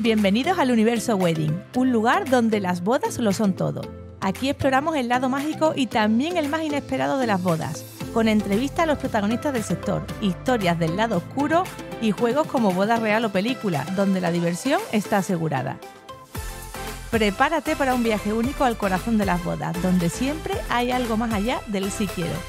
Bienvenidos al Universo Wedding, un lugar donde las bodas lo son todo. Aquí exploramos el lado mágico y también el más inesperado de las bodas, con entrevistas a los protagonistas del sector, historias del lado oscuro y juegos como boda real o película, donde la diversión está asegurada. Prepárate para un viaje único al corazón de las bodas, donde siempre hay algo más allá del sí quiero.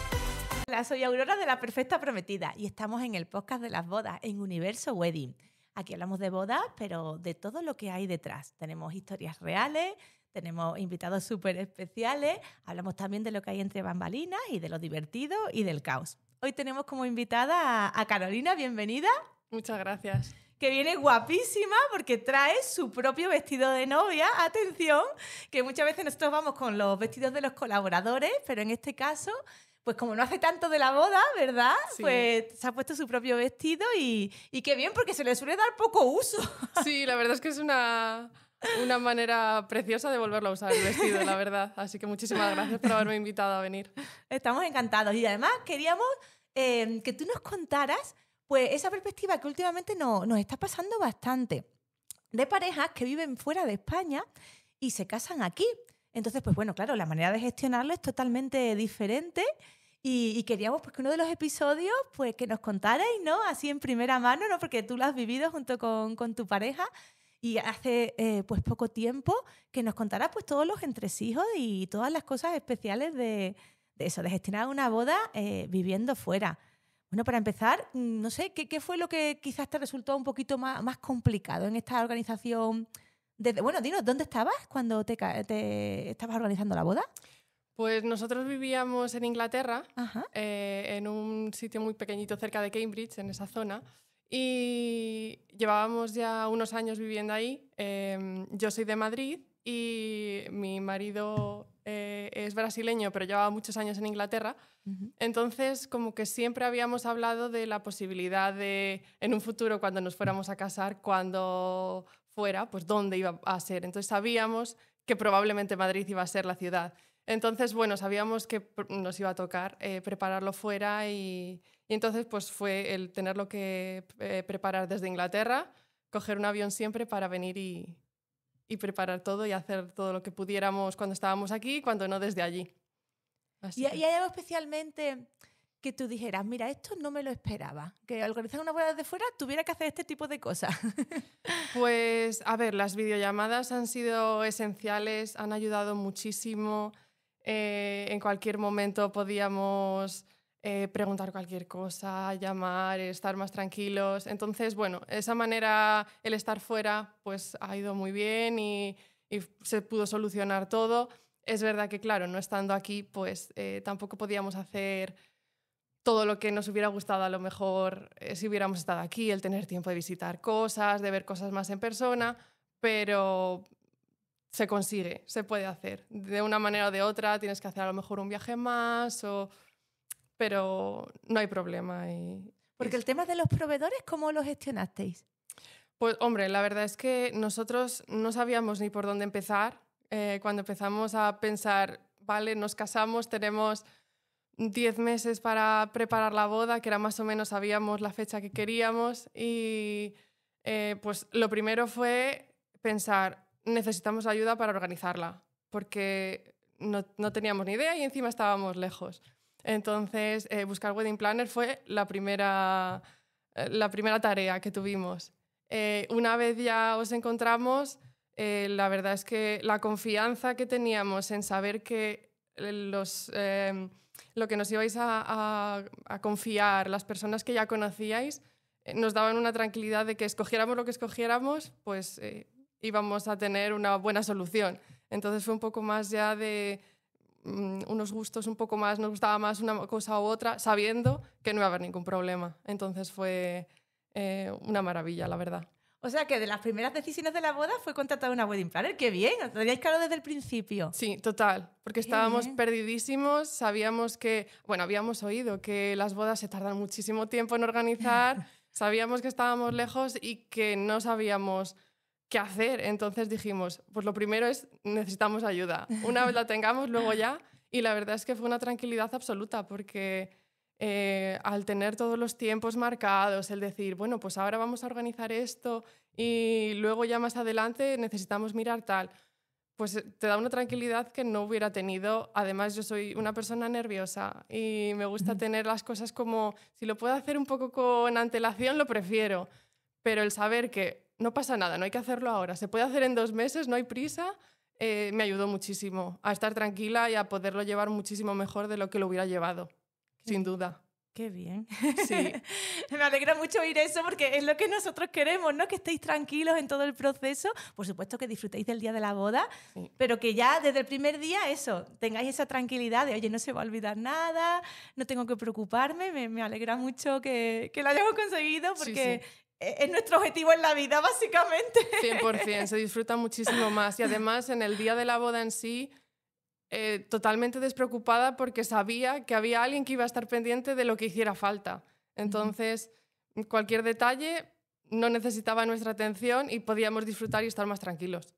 Hola, soy Aurora de La Perfecta Prometida y estamos en el podcast de las bodas en Universo Wedding. Aquí hablamos de bodas, pero de todo lo que hay detrás. Tenemos historias reales, tenemos invitados súper especiales, hablamos también de lo que hay entre bambalinas y de lo divertido y del caos. Hoy tenemos como invitada a Carolina, bienvenida. Muchas gracias. Que viene guapísima porque trae su propio vestido de novia. Atención, que muchas veces nosotros vamos con los vestidos de los colaboradores, pero en este caso, pues como no hace tanto de la boda, ¿verdad? Sí. Pues se ha puesto su propio vestido y qué bien, porque se le suele dar poco uso. Sí, la verdad es que es una manera preciosa de volverlo a usar el vestido, la verdad. Así que muchísimas gracias por haberme invitado a venir. Estamos encantados y además queríamos que tú nos contaras pues esa perspectiva que últimamente nos está pasando bastante, de parejas que viven fuera de España y se casan aquí. Entonces, pues bueno, claro, la manera de gestionarlo es totalmente diferente y queríamos pues que uno de los episodios, pues que nos contarais, ¿no? Así en primera mano, ¿no? Porque tú lo has vivido junto con tu pareja y hace pues poco tiempo que nos contaras pues todos los entresijos y todas las cosas especiales de eso, de gestionar una boda viviendo fuera. Bueno, para empezar, no sé, ¿qué fue lo que quizás te resultó un poquito más complicado en esta organización? Bueno, dinos, ¿dónde estabas cuando te estabas organizando la boda? Pues nosotros vivíamos en Inglaterra, Ajá. en un sitio muy pequeñito cerca de Cambridge, en esa zona, y llevábamos ya unos años viviendo ahí. Yo soy de Madrid y mi marido es brasileño, pero llevaba muchos años en Inglaterra. Uh-huh. Entonces, como que siempre habíamos hablado de la posibilidad de, en un futuro, cuando nos fuéramos a casar, cuando fuera, pues dónde iba a ser. Entonces sabíamos que probablemente Madrid iba a ser la ciudad. Entonces, bueno, sabíamos que nos iba a tocar prepararlo fuera y entonces pues fue el tenerlo que preparar desde Inglaterra, coger un avión siempre para venir y preparar todo y hacer todo lo que pudiéramos cuando estábamos aquí, cuando no desde allí. ¿Y hay algo especialmente que tú dijeras, mira, esto no me lo esperaba, que al organizar una boda desde fuera tuviera que hacer este tipo de cosas? Pues, a ver, las videollamadas han sido esenciales, han ayudado muchísimo. En cualquier momento podíamos preguntar cualquier cosa, llamar, estar más tranquilos. Entonces, bueno, esa manera, el estar fuera, pues ha ido muy bien y se pudo solucionar todo. Es verdad que, claro, no estando aquí, pues tampoco podíamos hacer todo lo que nos hubiera gustado a lo mejor si hubiéramos estado aquí, el tener tiempo de visitar cosas, de ver cosas más en persona, pero se consigue, se puede hacer. De una manera o de otra tienes que hacer a lo mejor un viaje más, pero no hay problema. Porque el tema de los proveedores, ¿cómo lo gestionasteis? Pues hombre, la verdad es que nosotros no sabíamos ni por dónde empezar. Cuando empezamos a pensar, vale, nos casamos, tenemos 10 meses para preparar la boda, que era más o menos, sabíamos la fecha que queríamos y pues lo primero fue pensar, necesitamos ayuda para organizarla, porque no teníamos ni idea y encima estábamos lejos. Entonces, buscar wedding planner fue la primera tarea que tuvimos. Una vez ya os encontramos, la verdad es que la confianza que teníamos en saber que lo que nos ibais a confiar, las personas que ya conocíais, nos daban una tranquilidad de que escogiéramos lo que escogiéramos, pues íbamos a tener una buena solución. Entonces fue un poco más ya de unos gustos un poco más, nos gustaba más una cosa u otra, sabiendo que no iba a haber ningún problema. Entonces fue una maravilla, la verdad. O sea que de las primeras decisiones de la boda fue contratar una wedding planner. ¡Qué bien! ¿Lo teníais claro desde el principio? Sí, total. Porque estábamos perdidísimos, sabíamos que... Bueno, habíamos oído que las bodas se tardan muchísimo tiempo en organizar, sabíamos que estábamos lejos y que no sabíamos qué hacer. Entonces dijimos, pues lo primero es, necesitamos ayuda. Una vez la tengamos, luego ya. Y la verdad es que fue una tranquilidad absoluta porque al tener todos los tiempos marcados, el decir, bueno, pues ahora vamos a organizar esto y luego ya más adelante necesitamos mirar tal. Pues te da una tranquilidad que no hubiera tenido. Además, yo soy una persona nerviosa y me gusta tener las cosas como... Si lo puedo hacer un poco con antelación, lo prefiero. Pero el saber que no pasa nada, no hay que hacerlo ahora, se puede hacer en 2 meses, no hay prisa, me ayudó muchísimo a estar tranquila y a poderlo llevar muchísimo mejor de lo que lo hubiera llevado, sin duda. Qué bien. Sí. Me alegra mucho oír eso porque es lo que nosotros queremos, ¿no? Que estéis tranquilos en todo el proceso. Por supuesto que disfrutéis del día de la boda, Sí. pero que ya desde el primer día eso, tengáis esa tranquilidad de, oye, no se va a olvidar nada, no tengo que preocuparme. Me alegra mucho que lo hayamos conseguido porque es nuestro objetivo en la vida, básicamente. 100%, se disfruta muchísimo más. Y además, en el día de la boda en sí, totalmente despreocupada porque sabía que había alguien que iba a estar pendiente de lo que hiciera falta. Entonces, cualquier detalle no necesitaba nuestra atención y podíamos disfrutar y estar más tranquilos.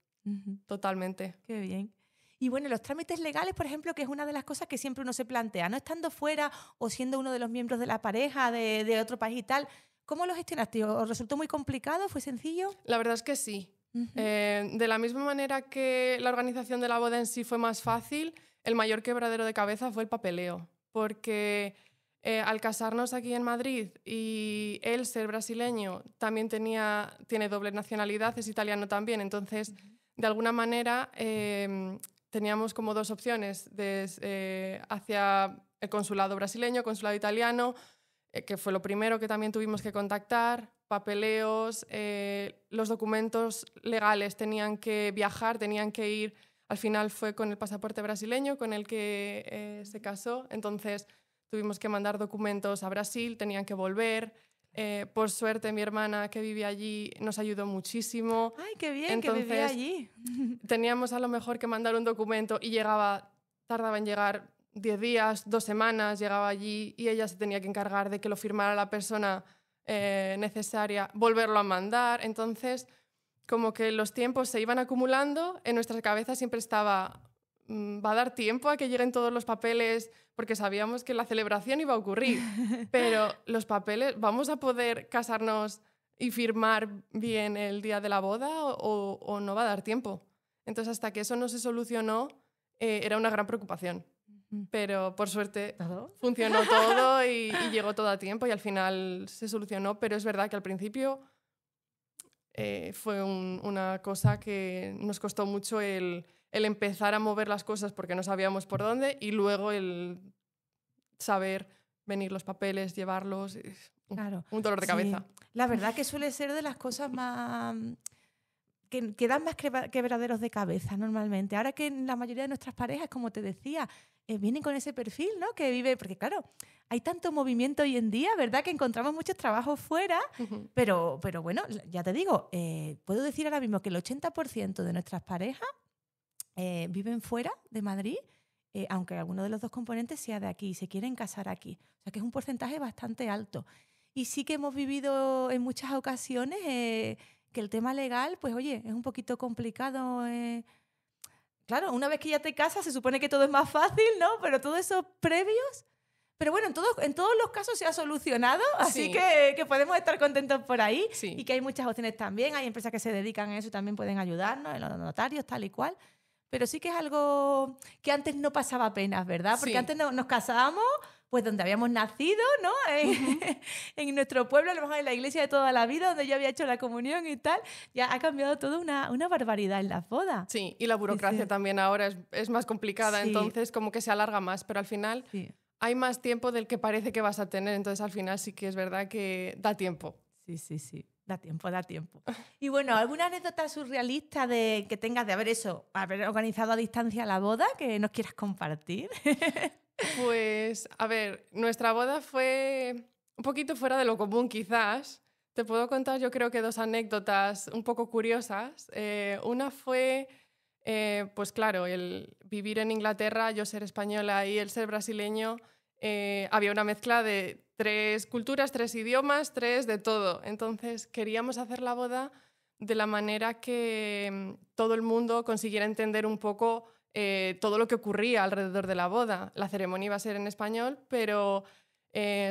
Totalmente. Qué bien. Y bueno, los trámites legales, por ejemplo, que es una de las cosas que siempre uno se plantea, no estando fuera o siendo uno de los miembros de la pareja de otro país y tal, ¿cómo lo gestionaste? ¿Os resultó muy complicado? ¿Fue sencillo? La verdad es que sí. De la misma manera que la organización de la boda en sí fue más fácil, el mayor quebradero de cabeza fue el papeleo, porque al casarnos aquí en Madrid y él ser brasileño, también tiene doble nacionalidad, es italiano también, entonces de alguna manera teníamos como 2 opciones hacia el consulado brasileño, consulado italiano, que fue lo primero que también tuvimos que contactar, papeleos, los documentos legales tenían que viajar, tenían que ir. Al final fue con el pasaporte brasileño con el que se casó, entonces tuvimos que mandar documentos a Brasil, tenían que volver. Por suerte, mi hermana que vivía allí nos ayudó muchísimo. ¡Ay, qué bien! Entonces, que vivía allí. Teníamos a lo mejor que mandar un documento y tardaba en llegar 10 días, 2 semanas, llegaba allí y ella se tenía que encargar de que lo firmara la persona necesaria, volverlo a mandar. Entonces, como que los tiempos se iban acumulando, en nuestras cabezas siempre estaba, va a dar tiempo a que lleguen todos los papeles, porque sabíamos que la celebración iba a ocurrir, pero los papeles, ¿vamos a poder casarnos y firmar bien el día de la boda o no va a dar tiempo? Entonces, hasta que eso no se solucionó, era una gran preocupación. Pero por suerte funcionó todo y llegó todo a tiempo y al final se solucionó, pero es verdad que al principio fue una cosa que nos costó mucho el empezar a mover las cosas porque no sabíamos por dónde y luego el saber venir los papeles, llevarlos, Claro. un dolor de cabeza. La verdad que suele ser de las cosas más... que dan más quebraderos de cabeza normalmente. Ahora que la mayoría de nuestras parejas, como te decía, vienen con ese perfil, ¿no? Que vive... Porque claro, hay tanto movimiento hoy en día, ¿verdad? Que encontramos muchos trabajos fuera, pero bueno, ya te digo, puedo decir ahora mismo que el 80% de nuestras parejas viven fuera de Madrid, aunque alguno de los 2 componentes sea de aquí y se quieren casar aquí. O sea que es un porcentaje bastante alto. Y sí que hemos vivido en muchas ocasiones que el tema legal, pues oye, es un poquito complicado. Claro, una vez que ya te casas se supone que todo es más fácil, ¿no? Pero todos esos previos... Pero bueno, en todos los casos se ha solucionado, así Sí. que podemos estar contentos por ahí Sí. y que hay muchas opciones también. Hay empresas que se dedican a eso y también pueden ayudarnos, los notarios, tal y cual. Pero sí que es algo que antes no pasaba apenas, ¿verdad? Porque Sí. antes nos casábamos pues donde habíamos nacido, ¿no? En nuestro pueblo, a lo mejor en la iglesia de toda la vida, donde yo había hecho la comunión y tal. Ya ha cambiado todo una barbaridad en las bodas. Sí, y la burocracia también ahora es más complicada, Sí. entonces como que se alarga más, pero al final Sí. hay más tiempo del que parece que vas a tener, entonces al final sí que es verdad que da tiempo. Sí. Da tiempo, da tiempo. Y bueno, ¿alguna anécdota surrealista de que tengas de haber organizado a distancia la boda que nos quieras compartir? Pues, a ver, nuestra boda fue un poquito fuera de lo común quizás. Te puedo contar yo creo que 2 anécdotas un poco curiosas. Una fue, pues claro, el vivir en Inglaterra, yo ser española y él ser brasileño, había una mezcla de 3 culturas, 3 idiomas, 3 de todo. Entonces queríamos hacer la boda de la manera que todo el mundo consiguiera entender un poco todo lo que ocurría alrededor de la boda. La ceremonia iba a ser en español, pero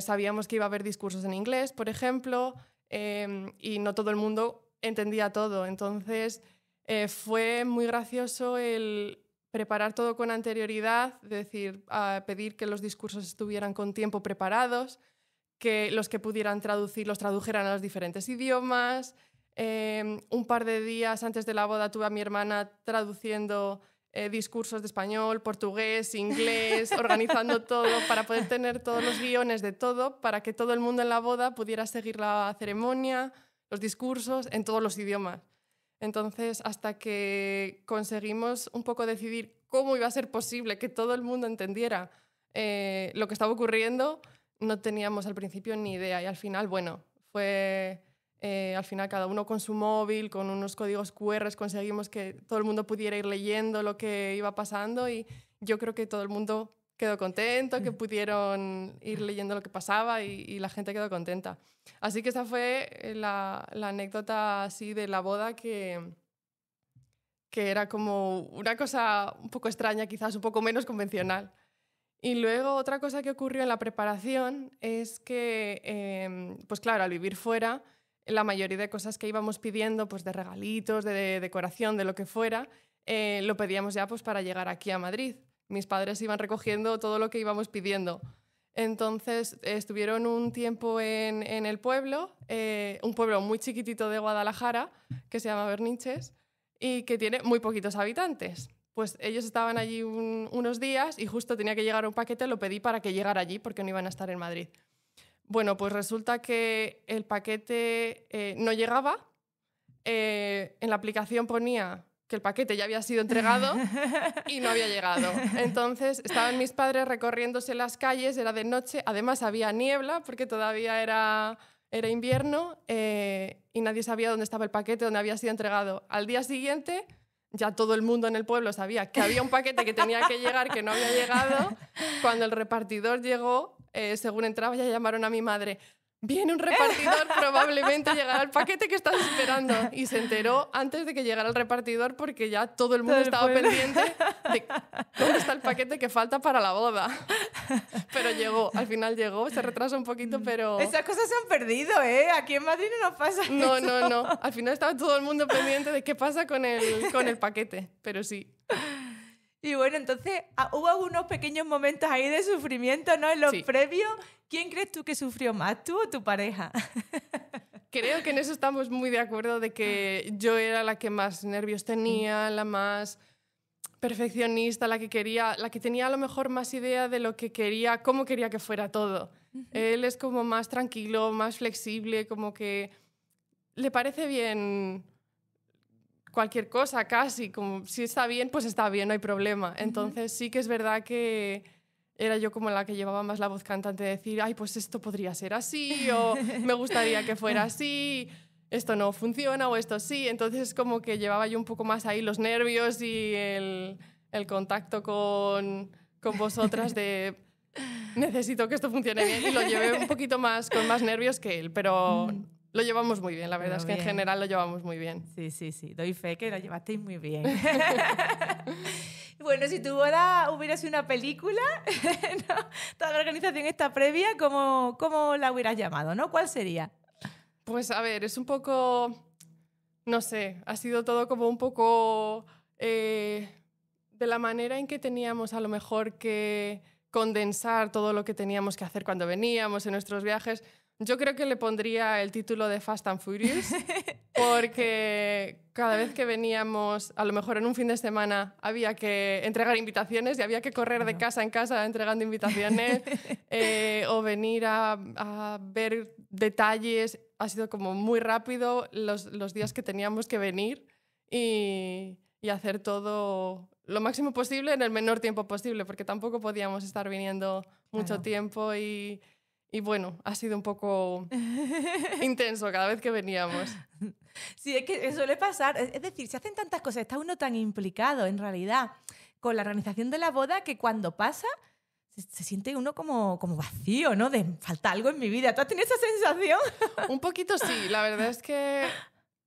sabíamos que iba a haber discursos en inglés, por ejemplo, y no todo el mundo entendía todo. Entonces fue muy gracioso el preparar todo con anterioridad, es decir, pedir que los discursos estuvieran con tiempo preparados, que los que pudieran traducir los tradujeran a los diferentes idiomas. Un par de días antes de la boda tuve a mi hermana traduciendo discursos de español, portugués, inglés, organizando todo para poder tener todos los guiones de todo, para que todo el mundo en la boda pudiera seguir la ceremonia, los discursos en todos los idiomas. Entonces, hasta que conseguimos un poco decidir cómo iba a ser posible que todo el mundo entendiera lo que estaba ocurriendo, no teníamos al principio ni idea. Y al final, bueno, fue... al final cada uno con su móvil, con unos códigos QR, conseguimos que todo el mundo pudiera ir leyendo lo que iba pasando y yo creo que todo el mundo quedó contento, que pudieron ir leyendo lo que pasaba y la gente quedó contenta. Así que esa fue la anécdota así de la boda que era como una cosa un poco extraña, quizás un poco menos convencional. Y luego otra cosa que ocurrió en la preparación es que, pues claro, al vivir fuera, la mayoría de cosas que íbamos pidiendo, pues de regalitos, de decoración, de lo que fuera, lo pedíamos ya pues para llegar aquí a Madrid. Mis padres iban recogiendo todo lo que íbamos pidiendo. Entonces estuvieron un tiempo en el pueblo, un pueblo muy chiquitito de Guadalajara, que se llama Berniches, y que tiene muy poquitos habitantes. Pues ellos estaban allí unos días y justo tenía que llegar un paquete, lo pedí para que llegara allí porque no iban a estar en Madrid. Bueno, pues resulta que el paquete no llegaba, en la aplicación ponía que el paquete ya había sido entregado y no había llegado. Entonces estaban mis padres recorriéndose las calles, era de noche, además había niebla porque todavía era invierno y nadie sabía dónde estaba el paquete, dónde había sido entregado. Al día siguiente ya todo el mundo en el pueblo sabía que había un paquete que tenía que llegar, que no había llegado. Cuando el repartidor llegó, según entraba ya llamaron a mi madre. Viene un repartidor, probablemente llegará el paquete que estás esperando. Y se enteró antes de que llegara el repartidor porque ya todo el mundo estaba pendiente de dónde está el paquete que falta para la boda. Pero llegó, al final llegó, se retrasó un poquito, pero... Esas cosas se han perdido, ¿eh? Aquí en Madrid no nos pasa eso. No. Al final estaba todo el mundo pendiente de qué pasa con el paquete, pero sí. Y bueno, entonces hubo algunos pequeños momentos ahí de sufrimiento, ¿no? En los previos. ¿Quién crees tú que sufrió más, tú o tu pareja? Creo que en eso estamos muy de acuerdo, de que yo era la que más nervios tenía, la más perfeccionista, la que tenía a lo mejor más idea de lo que quería, cómo quería que fuera todo. Él es como más tranquilo, más flexible, como que le parece bien cualquier cosa casi, como si está bien, pues está bien, no hay problema. Entonces sí que es verdad que era yo como la que llevaba más la voz cantante de decir, ay, pues esto podría ser así, o me gustaría que fuera así, esto no funciona, o esto sí. Entonces como que llevaba yo un poco más ahí los nervios y el contacto con vosotras de necesito que esto funcione bien, y lo llevé un poquito más, con más nervios que él, pero... Lo llevamos muy bien, la verdad es que en general lo llevamos muy bien. Sí, doy fe que lo llevasteis muy bien. Bueno, si tu boda hubiera sido una película, ¿no? Toda la organización está previa, ¿cómo la hubieras llamado, ¿no? ¿Cuál sería? Pues a ver, es un poco, no sé, ha sido todo como un poco de la manera en que teníamos a lo mejor que condensar todo lo que teníamos que hacer cuando veníamos en nuestros viajes. Yo creo que le pondría el título de Fast and Furious, porque cada vez que veníamos, a lo mejor en un fin de semana, había que entregar invitaciones y había que correr de casa en casa entregando invitaciones, o venir a ver detalles. Ha sido como muy rápido los días que teníamos que venir y hacer todo lo máximo posible en el menor tiempo posible, porque tampoco podíamos estar viniendo mucho tiempo y bueno, ha sido un poco intenso cada vez que veníamos. Sí, es que suele pasar. Es decir, se hacen tantas cosas, está uno tan implicado en realidad con la organización de la boda que cuando pasa se siente uno como vacío, ¿no? De falta algo en mi vida. ¿Tú has tenido esa sensación? Un poquito sí, la verdad es que,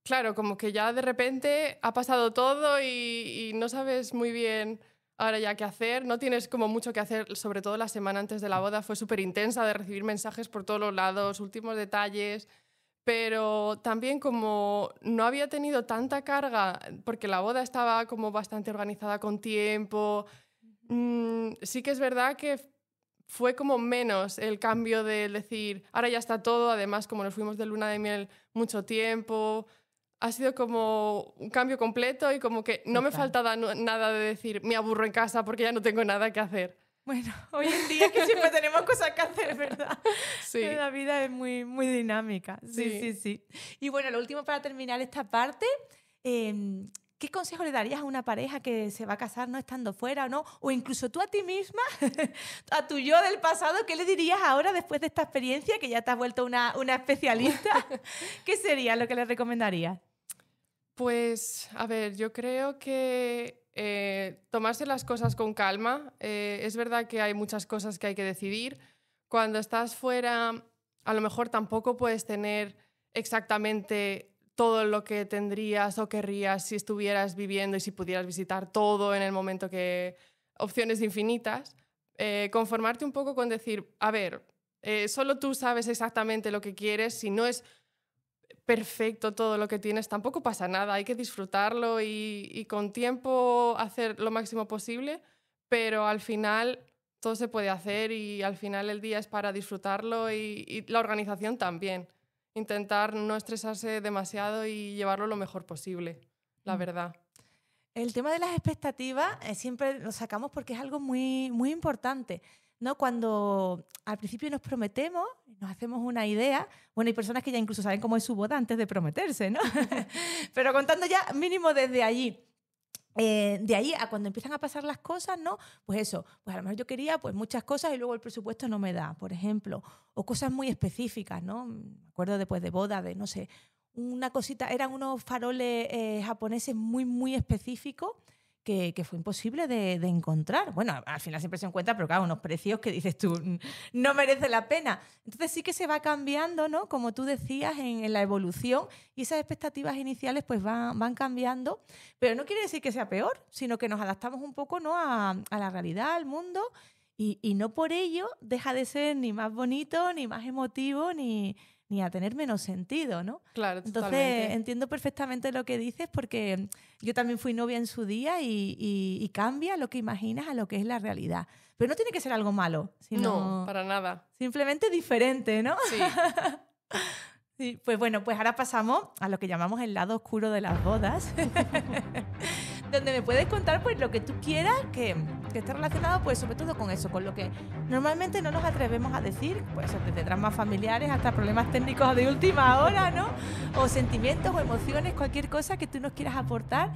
claro, como que ya de repente ha pasado todo y no sabes muy bien... Ahora ya qué hacer, no tienes como mucho que hacer, sobre todo la semana antes de la boda fue súper intensa de recibir mensajes por todos los lados, últimos detalles, pero también como no había tenido tanta carga, porque la boda estaba como bastante organizada con tiempo, sí que es verdad que fue como menos el cambio de decir, ahora ya está todo, además como nos fuimos de luna de miel mucho tiempo, ha sido como un cambio completo y como que no me falta nada de decir, me aburro en casa porque ya no tengo nada que hacer. Bueno, hoy en día que siempre tenemos cosas que hacer, ¿verdad? Sí. La vida es muy, muy dinámica. Sí. Y bueno, lo último para terminar esta parte, ¿qué consejo le darías a una pareja que se va a casar no estando fuera o no? O incluso tú a ti misma, a tu yo del pasado, ¿qué le dirías ahora después de esta experiencia que ya te has vuelto una especialista? ¿Qué sería lo que le recomendarías? Pues, a ver, yo creo que tomarse las cosas con calma. Es verdad que hay muchas cosas que hay que decidir. Cuando estás fuera, a lo mejor tampoco puedes tener exactamente todo lo que tendrías o querrías si estuvieras viviendo y si pudieras visitar todo en el momento que... Opciones infinitas. Conformarte un poco con decir, a ver, solo tú sabes exactamente lo que quieres. Si no es perfecto todo lo que tienes, tampoco pasa nada, hay que disfrutarlo y con tiempo hacer lo máximo posible, pero al final todo se puede hacer y al final el día es para disfrutarlo y la organización también. Intentar no estresarse demasiado y llevarlo lo mejor posible, la verdad. El tema de las expectativas siempre lo sacamos porque es algo muy, muy importante, ¿no? Cuando al principio nos prometemos, nos hacemos una idea, bueno, hay personas que ya incluso saben cómo es su boda antes de prometerse, ¿no? Pero contando ya mínimo desde allí. De ahí a cuando empiezan a pasar las cosas, ¿no? Pues eso, pues a lo mejor yo quería pues muchas cosas y luego el presupuesto no me da, por ejemplo, o cosas muy específicas, ¿no? Me acuerdo después de boda, de no sé, una cosita, eran unos faroles japoneses muy, muy específicos que fue imposible de encontrar. Bueno, al final siempre se encuentra, pero claro, unos precios que dices tú, no merece la pena. Entonces sí que se va cambiando, ¿no? Como tú decías, en la evolución y esas expectativas iniciales pues van cambiando, pero no quiere decir que sea peor, sino que nos adaptamos un poco, ¿no? a la realidad, al mundo y no por ello deja de ser ni más bonito, ni más emotivo, ni a tener menos sentido, ¿no? Claro, Entonces, totalmente. entiendo perfectamente lo que dices porque yo también fui novia en su día y cambia lo que imaginas a lo que es la realidad. Pero no tiene que ser algo malo, sino No, para nada. simplemente diferente, ¿no? Sí. Sí, pues bueno, pues ahora pasamos a lo que llamamos el lado oscuro de las bodas, donde me puedes contar pues lo que tú quieras que esté relacionado pues sobre todo con eso, con lo que normalmente no nos atrevemos a decir, pues desde dramas familiares hasta problemas técnicos de última hora, ¿no? O sentimientos o emociones, cualquier cosa que tú nos quieras aportar.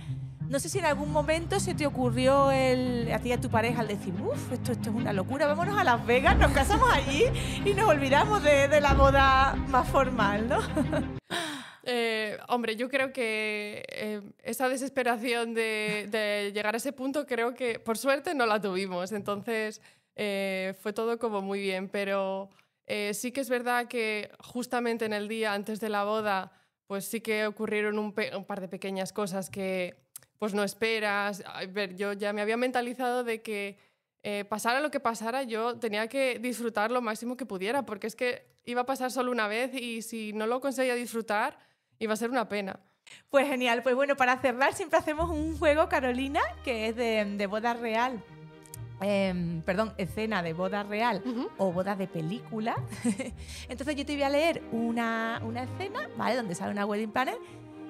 No sé si en algún momento se te ocurrió a ti y a tu pareja al decir, uff, esto es una locura, vámonos a Las Vegas, nos casamos allí y nos olvidamos de la boda más formal, ¿no? Hombre, yo creo que esa desesperación de llegar a ese punto, creo que por suerte no la tuvimos. Entonces fue todo como muy bien, pero sí que es verdad que justamente en el día antes de la boda, pues sí que ocurrieron un par de pequeñas cosas que pues no esperas. A ver, yo ya me había mentalizado de que pasara lo que pasara, yo tenía que disfrutar lo máximo que pudiera, porque es que iba a pasar solo una vez y si no lo conseguía disfrutar, iba a ser una pena. Pues genial. Pues bueno, para cerrar siempre hacemos un juego, Carolina, que es de boda real. Perdón, escena de boda real o boda de película. Entonces yo te voy a leer una escena, ¿vale? Donde sale una wedding planner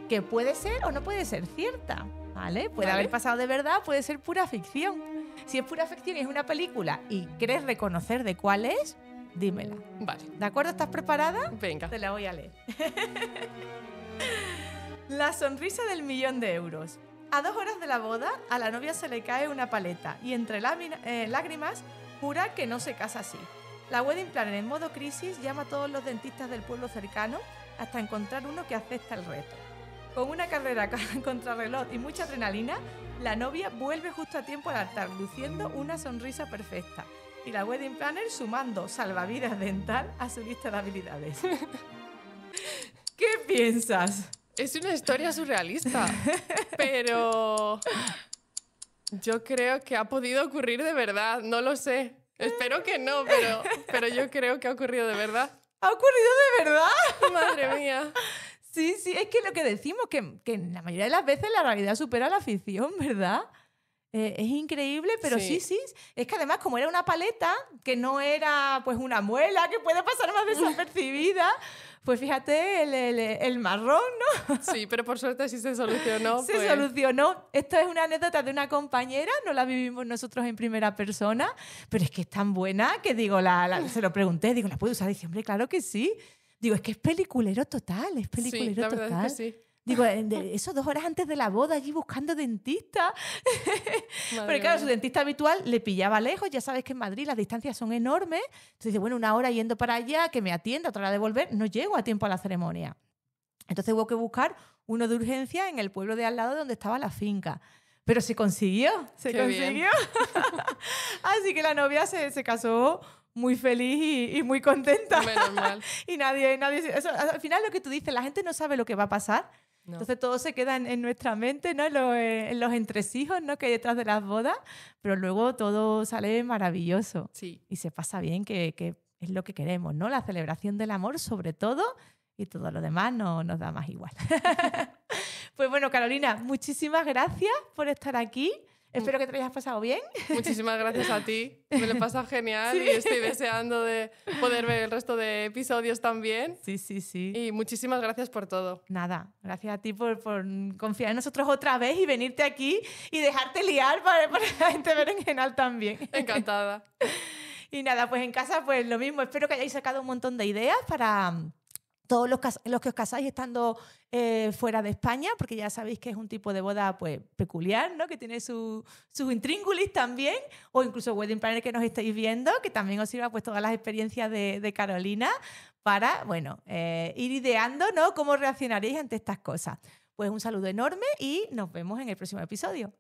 que puede ser o no puede ser cierta, ¿vale? Puede haber pasado de verdad, puede ser pura ficción. Si es pura ficción y es una película y crees reconocer de cuál es, dímela. Vale. ¿De acuerdo? ¿Estás preparada? Venga. Te la voy a leer. La sonrisa del millón de euros. A 2 horas de la boda, a la novia se le cae una paleta y entre lágrimas jura que no se casa así. La wedding planner en modo crisis llama a todos los dentistas del pueblo cercano hasta encontrar uno que acepta el reto. Con una carrera contrarreloj y mucha adrenalina, la novia vuelve justo a tiempo al altar, luciendo una sonrisa perfecta. Y la wedding planner sumando salvavidas dental a su lista de habilidades. ¿Qué piensas? Es una historia surrealista, pero yo creo que ha podido ocurrir de verdad, no lo sé. Espero que no, pero yo creo que ha ocurrido de verdad. ¿Ha ocurrido de verdad? Madre mía. Sí, sí, es que lo que decimos, que la mayoría de las veces la realidad supera la ficción, ¿verdad? Es increíble, pero sí. Es que además, como era una paleta, que no era pues una muela que puede pasar más desapercibida, pues fíjate el marrón, ¿no? Sí, pero por suerte sí se solucionó. Se solucionó. Esto es una anécdota de una compañera, no la vivimos nosotros en primera persona, pero es que es tan buena que digo, se lo pregunté, digo, ¿la puedo usar? Dice, hombre, claro que sí. Digo, es que es peliculero total, es peliculero sí, la total. verdad es que sí. Digo, eso 2 horas antes de la boda allí buscando dentista. Pero claro, su dentista habitual le pillaba lejos. Ya sabes que en Madrid las distancias son enormes. Entonces dice, bueno, 1 hora yendo para allá, que me atienda, otra hora de volver. No llego a tiempo a la ceremonia. Entonces hubo que buscar uno de urgencia en el pueblo de al lado donde estaba la finca. Pero se consiguió, se consiguió. Así que la novia se casó muy feliz y muy contenta. Menos mal. Y nadie eso, al final lo que tú dices, la gente no sabe lo que va a pasar. No. Entonces todo se queda en nuestra mente, ¿no? En los entresijos, ¿no? Que hay detrás de las bodas, pero luego todo sale maravilloso. Sí. Y se pasa bien, que es lo que queremos, ¿no? La celebración del amor sobre todo, y todo lo demás nos da más igual. Pues bueno, Carolina, muchísimas gracias por estar aquí. Espero que te lo hayas pasado bien. Muchísimas gracias a ti. Me lo he pasado genial y estoy deseando de poder ver el resto de episodios también. Sí. Y muchísimas gracias por todo. Nada, gracias a ti por confiar en nosotros otra vez y venirte aquí y dejarte liar para la gente berenjenal también. Encantada. Y nada, pues en casa pues lo mismo. Espero que hayáis sacado un montón de ideas para todos los que os casáis estando fuera de España, porque ya sabéis que es un tipo de boda pues peculiar, ¿no? Que tiene sus intríngulis también, o incluso Wedding Planner que nos estáis viendo, que también os sirva pues todas las experiencias de Carolina para, bueno, ir ideando, ¿no? Cómo reaccionaréis ante estas cosas. Pues un saludo enorme y nos vemos en el próximo episodio.